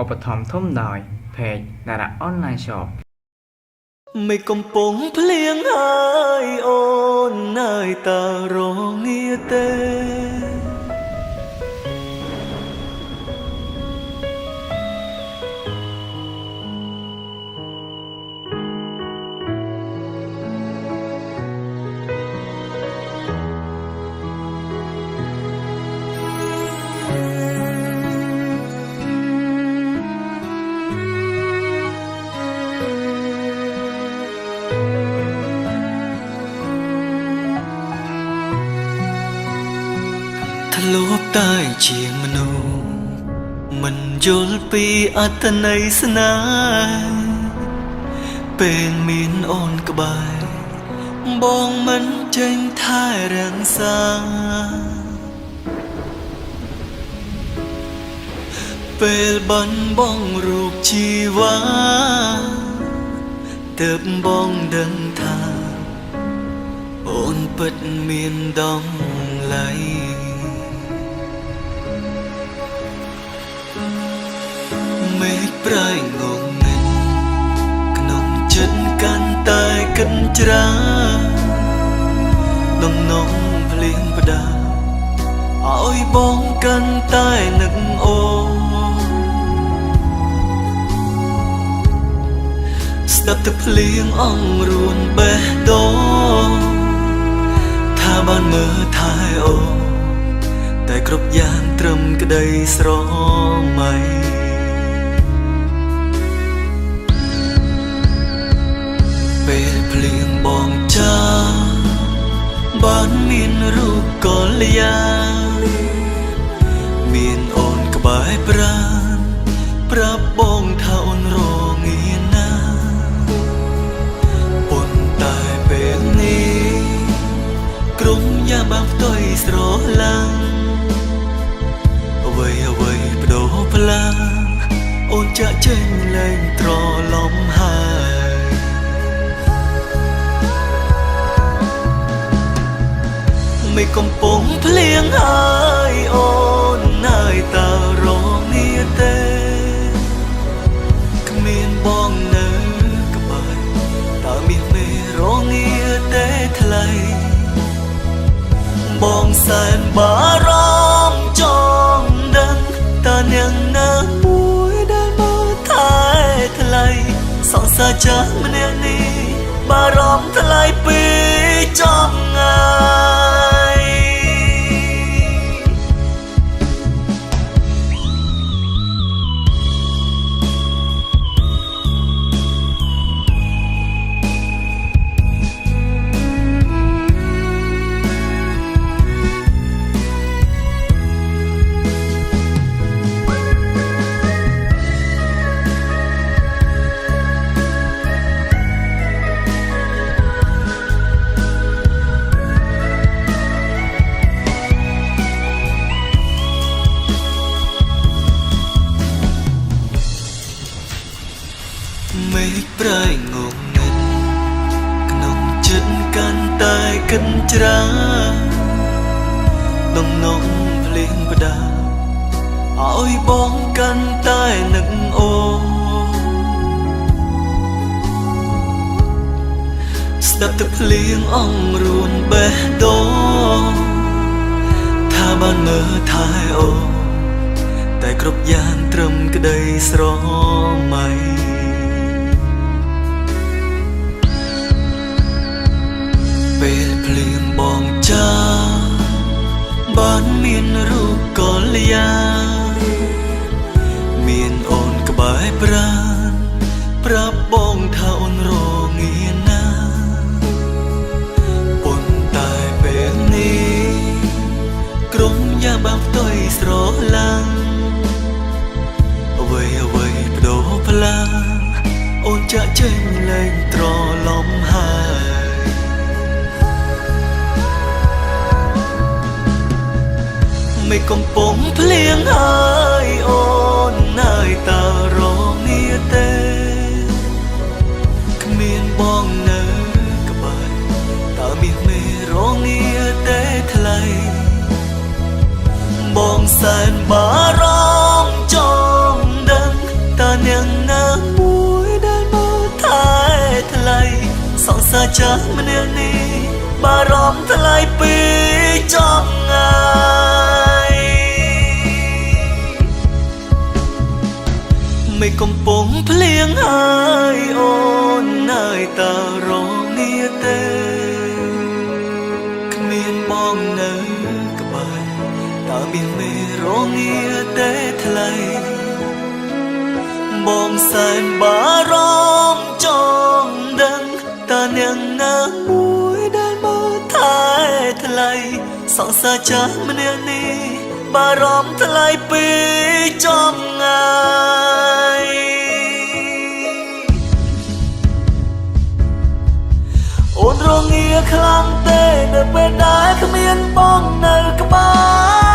ឧបត្ថម្ភធំដោយ Page Dara Online Shop ไม่កំពុងភ្លៀងហើយអូនណើយតើរងាទេ ធ្លាប់តែជាមនុស្សមិនយល់ពីអត្ថន័យស្នេហ៍ពេលមានអូនក្បែរបងមិនចេញថែរក្សាពេលបាត់បង់រូបជីវ៉ាទើបបងដឹងថាអូនពិតមានតម្លៃមេឃប្រែងងងឹតក្នុងចិត្តកាន់តែកិនច្រាដំណងភ្លៀងផ្ដាឲ្យបងកាន់តែនឹកអូនស្ដាប់ទឹកភ្លៀងអង្រួនបេះដូងថាបានមើលថែអូនតែគ្រប់យ៉ាងត្រឹមក្តីស្រមៃពេលភ្លៀងបងចាបានមានរូបកល្យាមានអូនក្បែរប្រាណប្រាប់បងថាអូនរងាណាប៉ុន្តែពេលនេះក្រុមយ៉ាបានផ្ទុយស្រឡាំងអ្វីបដូរផ្លាអូនចាក់ចេញលែងត្រឡំហើយไม่កំពុងភ្លៀងហើយអូនណើយតើរងាទេគ្មានបងនៅក្បែរតើមានមេរងាទេថ្លៃបងសែនបារម្ភចង់ដឹងតើនាងណាមួយដែលមើលថែថ្លៃសង្សារចាស់ម្នាក់នេះបារម្ភថ្លៃពីចំងាយមេឃប្រែងងងឹតក្នុងចិត្តកាន់តែកិនច្រាដំណងភ្លៀងផ្ដាឲ្យបងកាន់តែនឹកអូនស្ដាប់ទឹកភ្លៀងអង្រួនបេះដូងថាបានមើលថែអូនតែគ្រប់យ៉ាងត្រឹមក្តីស្រមៃពេលភ្លៀងបងចាបានមានរូបកល្យាមានអូនក្បែរប្រាណប្រាប់បងថាអូនរងាណាប៉ុន្តែពេលនេះក្រុមយ៉ាបានផ្ទុយស្រឡាំងអ្វីបដូរផ្លាអូនចាក់ចេញលែងត្រឡំហើយไม่កំពុងភ្លៀងហើយអូនណើយតើរងាទេគ្មានបងនៅក្បែរតើមានមេរងាទេថ្លៃបងសែនបារម្ភចង់ដឹង សារចាស់ម្នាក់នេះបារម្ភថ្លៃពីចំងាយមិនកំពុងភ្លៀងហើយអូននៅតែរងាទេគ្មានបងនៅក្បែរតើមានមេរងាទេថ្លៃបងសែនបារម្ភចង់ដឹងតើអ្នកណាមួយដែលមកថែថ្លៃសង្សារចាស់ម្នាក់នេះបារម្ភថ្លៃពីចំងាយអូនរងាខ្លាំងទេនៅពេលដែលគ្មានបងនៅក្បែរ